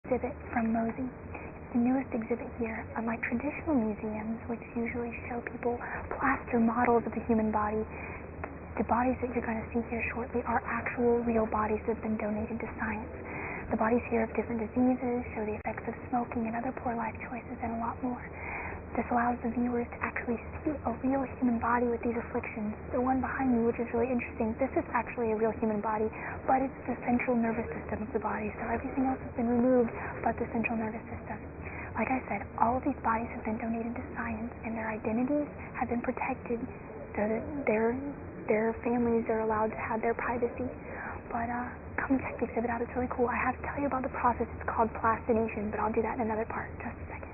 exhibit from Mosey. It's the newest exhibit here. Unlike traditional museums, which usually show people plaster models of the human body, the bodies that you're going to see here shortly are actual real bodies that have been donated to science. The bodies here have different diseases, show the effects of smoking and other poor life choices, and a lot more. This allows the viewers to actually see a real human body with these afflictions. The one behind me, which is really interesting, this is actually a real human body, but it's the central nervous system of the body, so everything else has been removed but the central nervous system. Like I said, all of these bodies have been donated to science, and their identities have been protected so that their families are allowed to have their privacy. But come check the exhibit out. It's really cool. I have to tell you about the process. It's called plastination, but I'll do that in another part. Just a second.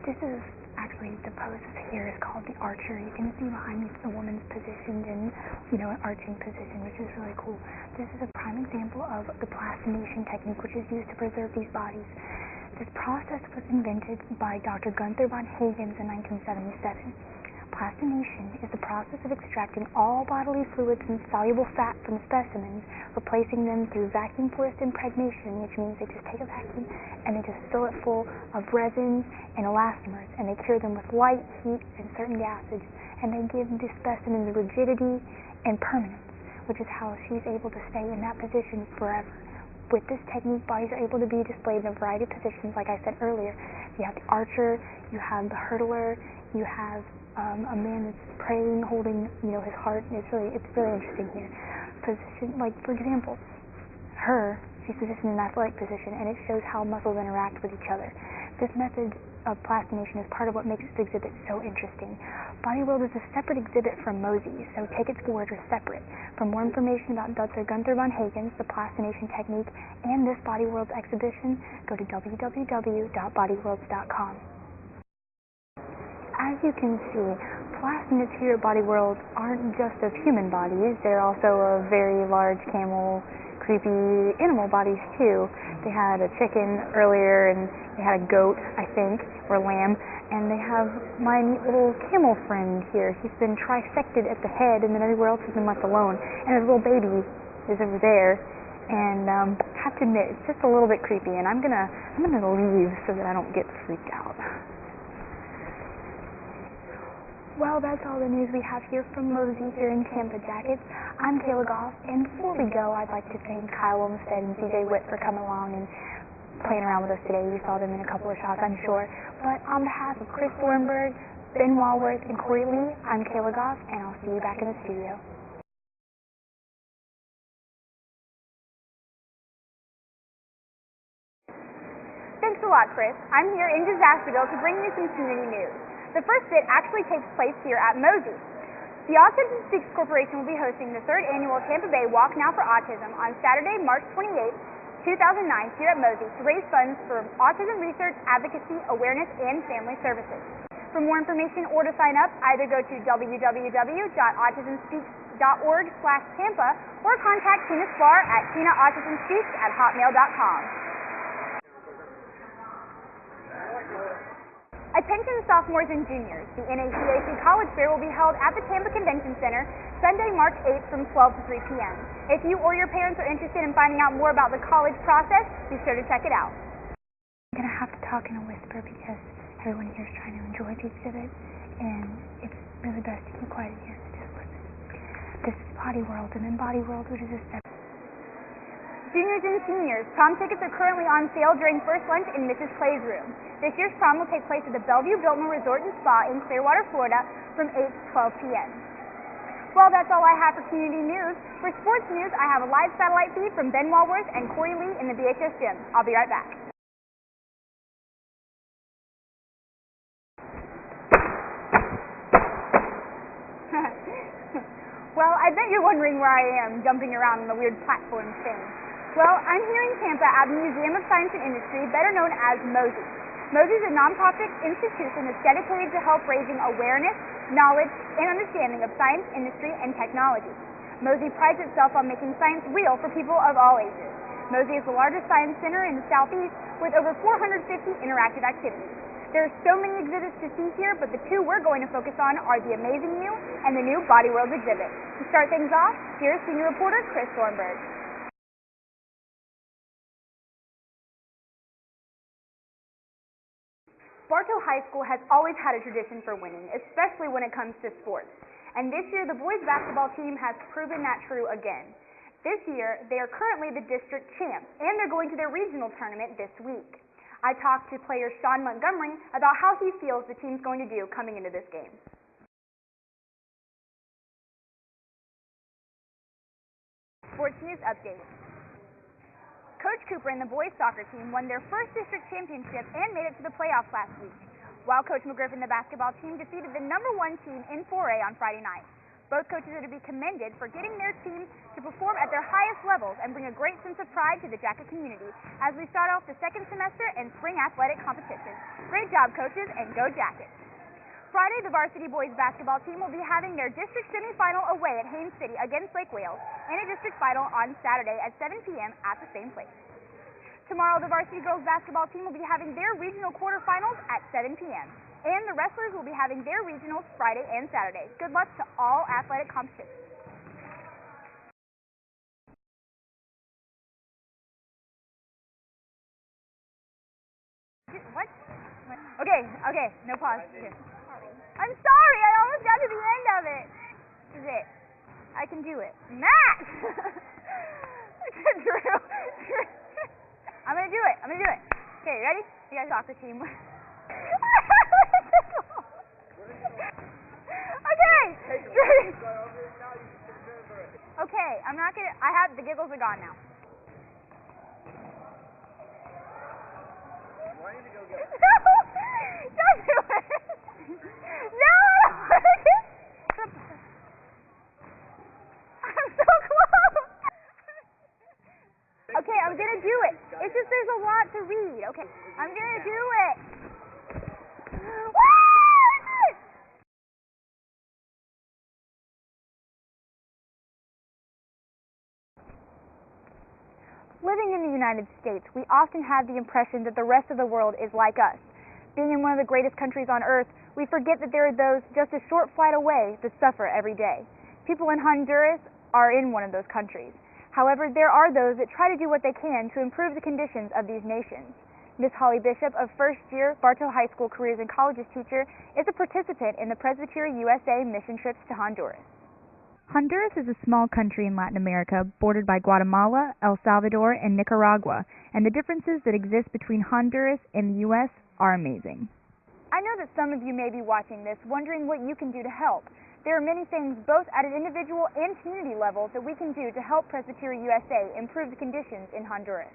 This is actually the pose here is called the archer. You can see behind me the woman's positioned in, an arching position, which is really cool. This is a prime example of the plastination technique, which is used to preserve these bodies. This process was invented by Dr. Gunther von Hagens in 1977. Plastination is the process of extracting all bodily fluids and soluble fat from specimens, replacing them through vacuum forced impregnation, which means they just take a vacuum and they just fill it full of resins and elastomers, and they cure them with light, heat, and certain gases, and they give the specimens rigidity and permanence, which is how she's able to stay in that position forever. With this technique, bodies are able to be displayed in a variety of positions, like I said earlier. You have the archer, you have the hurdler, you have a man that's praying, holding, his heart. It's really interesting here. Position, like for example, she's positioned in an athletic position, and it shows how muscles interact with each other. This method of plastination is part of what makes this exhibit so interesting. Body World is a separate exhibit from Mosey, so tickets for it are separate. For more information about Dr. Gunther von Hagens, the plastination technique, and this Body World exhibition, go to www.bodyworlds.com. As you can see, plastinates here at Body World aren't just of human bodies, they're also of very large camel, creepy animal bodies too. They had a chicken earlier, and they had a goat, I think, or lamb, and they have my neat little camel friend here. He's been trisected at the head, and then everywhere else has been left alone. And his little baby is over there, and I have to admit, it's just a little bit creepy, and I'm gonna leave so that I don't get freaked out. Well, that's all the news we have here from Mosey here in Tampa Jackets. I'm Kayla Goff, and before we go, I'd like to thank Kyle Olmstead and CJ Witt for coming along and playing around with us today. You saw them in a couple of shots, I'm sure. But on behalf of Chris Thornburg, Ben Walworth, and Corey Lee, I'm Kayla Goff, and I'll see you back in the studio. Thanks a lot, Chris. I'm here in Disasterville to bring you some community news. The first bit actually takes place here at Mosey. The Autism Speaks Corporation will be hosting the 3rd annual Tampa Bay Walk Now for Autism on Saturday, March 28, 2009 here at Mosey to raise funds for autism research, advocacy, awareness, and family services. For more information or to sign up, either go to www.autismspeaks.org/Tampa or contact Tina Spar at tinaautismspeaks@hotmail.com. Attention sophomores and juniors, the NACAC College Fair will be held at the Tampa Convention Center Sunday, March 8th from 12 to 3 p.m. If you or your parents are interested in finding out more about the college process, be sure to check it out. I'm going to have to talk in a whisper because everyone here is trying to enjoy the exhibit, and it's really best to keep quiet here, so just listen. This is Body World, and then Body World, which is a separate. Juniors and seniors, prom tickets are currently on sale during first lunch in Mrs. Clay's room. This year's prom will take place at the Bellevue Biltmore Resort and Spa in Clearwater, Florida from 8 to 12 p.m. Well, that's all I have for community news. For sports news, I have a live satellite feed from Ben Walworth and Corey Lee in the BHS gym. I'll be right back. Well, I bet you're wondering where I am jumping around on the weird platform thing. Well, I'm here in Tampa at the Museum of Science and Industry, better known as Mosey. Mosey is a nonprofit institution that's dedicated to help raising awareness, knowledge, and understanding of science, industry, and technology. Mosey prides itself on making science real for people of all ages. Mosey is the largest science center in the Southeast with over 450 interactive activities. There are so many exhibits to see here, but the two we're going to focus on are the Amazing You and the new Body Worlds exhibit. To start things off, here's senior reporter Chris Thornburg. Bartow High School has always had a tradition for winning, especially when it comes to sports. And this year, the boys basketball team has proven that true again. This year, they are currently the district champs, and they're going to their regional tournament this week. I talked to player Sean Montgomery about how he feels the team's going to do coming into this game. Sports News Update. Coach Cooper and the boys soccer team won their first district championship and made it to the playoffs last week, while Coach McGriff and the basketball team defeated the number 1 team in 4A on Friday night. Both coaches are to be commended for getting their teams to perform at their highest levels and bring a great sense of pride to the Jacket community as we start off the second semester in spring athletic competition. Great job, coaches, and go Jackets! Friday, the varsity boys basketball team will be having their district semifinal away at Haines City against Lake Wales and a district final on Saturday at 7 p.m. at the same place. Tomorrow, the varsity girls basketball team will be having their regional quarterfinals at 7 p.m. and the wrestlers will be having their regionals Friday and Saturday. Good luck to all athletic competitions. What? Okay, no pause. Okay. I'm sorry, I almost got to the end of it. This is it. I can do it. Matt! Drew. I'm gonna do it. Okay, ready? You guys soccer team. Okay. Okay, I'm not gonna. The giggles are gone now. Why need to go get it? No! Don't do it! No! I don't want to. I'm so close! Okay, I'm gonna do it. It's just there's a lot to read. Okay, I'm gonna do it. Living in the United States, we often have the impression that the rest of the world is like us. Being in one of the greatest countries on earth, we forget that there are those just a short flight away that suffer every day. People in Honduras are in one of those countries. However, there are those that try to do what they can to improve the conditions of these nations. Miss Holly Bishop, a first-year Bartow High School Careers and Colleges teacher, is a participant in the Presbytery USA mission trips to Honduras. Honduras is a small country in Latin America bordered by Guatemala, El Salvador, and Nicaragua, and the differences that exist between Honduras and the U.S. are amazing. I know that some of you may be watching this wondering what you can do to help. There are many things both at an individual and community level that we can do to help Presbytery USA improve the conditions in Honduras.